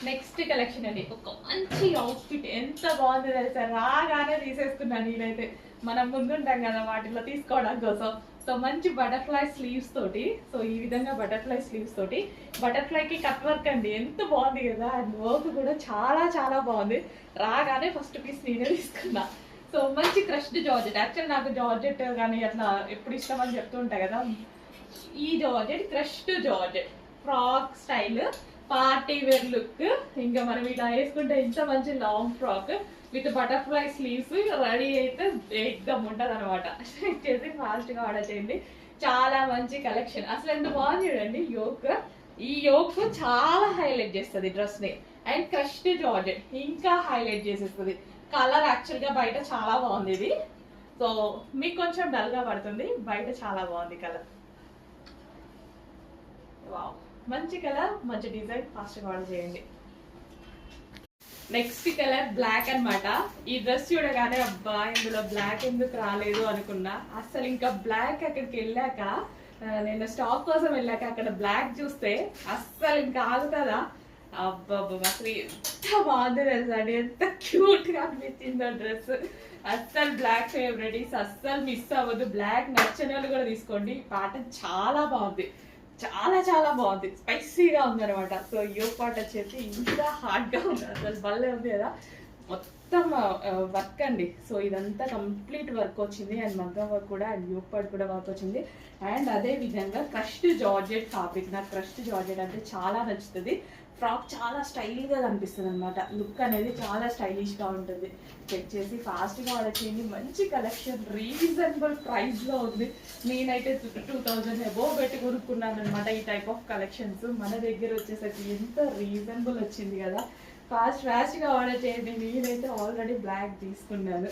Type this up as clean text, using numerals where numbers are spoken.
Next collection అండి, ఒక మంచి అవుట్ఫిట్ ఎంత బాగుంది తెలుసా, రాగానే తీసేసుకున్నాను నేనైతే. మనం ముందుంటాం కదా వాటిలో తీసుకోవడం కోసం. సో మంచి బటర్ఫ్లై స్లీవ్స్ తోటి, సో ఈ విధంగా బటర్ఫ్లై స్లీవ్స్ తోటి, బటర్ఫ్లైకి కట్ వర్క్ అండి, ఎంత బాగుంది కదా. అండ్ వర్క్ కూడా చాలా చాలా బాగుంది. రాగానే ఫస్ట్ పీస్ నేనే తీసుకున్నా. సో మంచి క్రష్డ్ జార్జెట్. యాక్చువల్ నాకు జార్జెట్ కానీ అట్లా ఎప్పుడు ఇష్టం అని చెప్తూ ఉంటాయి కదా. ఈ georgette crushed georgette frock style party wear look. ఇంకా మనం ఇలా వేసుకుంటే ఇంత మంచి long frock with butterfly sleeves ready అయితే ఎగ్దమ్ ఉంటుంది అనమాట. చేసి ఫాస్ట్గా ఆర్డర్ చేయండి. చాలా మంచి కలెక్షన్, అసలు ఎంత బాగుంది చూడండి. యోక్, ఈ యోక్ చాలా హైలైట్ చేస్తుంది డ్రెస్ని. అండ్ క్రష్డ్ జార్జెట్ ఇంకా హైలైట్ చేసేస్తుంది. కలర్ యాక్చువల్గా బయట చాలా బాగుంది ఇది. సో మీకు కొంచెం డల్గా పడుతుంది, బయట చాలా బాగుంది కలర్. వావ్, మంచి కలర్, మంచి డిజైన్, ఫాస్ట్గా ఆర్డర్ చేయండి. నెక్స్ట్ కలర్ బ్లాక్ అన్నమాట. ఈ డ్రెస్ చూడగానే అబ్బా ఇందులో బ్లాక్ ఎందుకు రాలేదు అనుకున్నా. అసలు ఇంకా బ్లాక్ అక్కడికి వెళ్ళాక, నేను స్టాక్ కోసం వెళ్ళాక అక్కడ బ్లాక్ చూస్తే అస్సలు ఇంకా ఆగుతుందా. అబ్బబ్బా అసలు ఎంత బాగుంది తెలుసా అండి, ఎంత క్యూట్ గా అనిపించిందో డ్రెస్. అస్సలు బ్లాక్ ఫేవరెట్, అస్సలు మిస్ అవ్వదు. బ్లాక్ నచ్చిన వాళ్ళు కూడా తీసుకోండి. ప్యాటర్న్ చాలా బాగుంది, చాలా చాలా బాగుంది, స్పైసీగా ఉంది అనమాట. సో యోగ్ పార్ట్ వచ్చేసి ఇంకా హార్డ్గా ఉంది, అసలు భలే ఉంది కదా. మొత్తం వర్క్ అండి. సో ఇదంతా కంప్లీట్ వర్క్ వచ్చింది. అండ్ మగ్గం వర్క్ కూడా, అండ్ యోగ్ పార్ట్ కూడా వర్క్ వచ్చింది. అండ్ అదే విధంగా క్రష్డ్ జార్జెట్ ఫ్యాబ్రిక్. నాకు క్రష్డ్ జార్జెట్ అంటే చాలా నచ్చుతుంది. ఫ్రాక్ చాలా స్టైల్గా కనిపిస్తుంది అనమాట. లుక్ అనేది చాలా స్టైలిష్గా ఉంటుంది. చెక్ చేసి ఫాస్ట్గా ఆర్డర్ చేయండి. మంచి కలెక్షన్, రీజనబుల్ ప్రైస్లో ఉంది. నేనైతే 2000 అబోవ్ పెట్టి కొనుక్కున్నాను అనమాట ఈ టైప్ ఆఫ్ కలెక్షన్స్. మన దగ్గర వచ్చేసరికి ఎంత రీజనబుల్ వచ్చింది కదా. ఫాస్ట్గా ఆర్డర్ చేయండి. నేనైతే ఆల్రెడీ బ్లాక్ తీసుకున్నాను.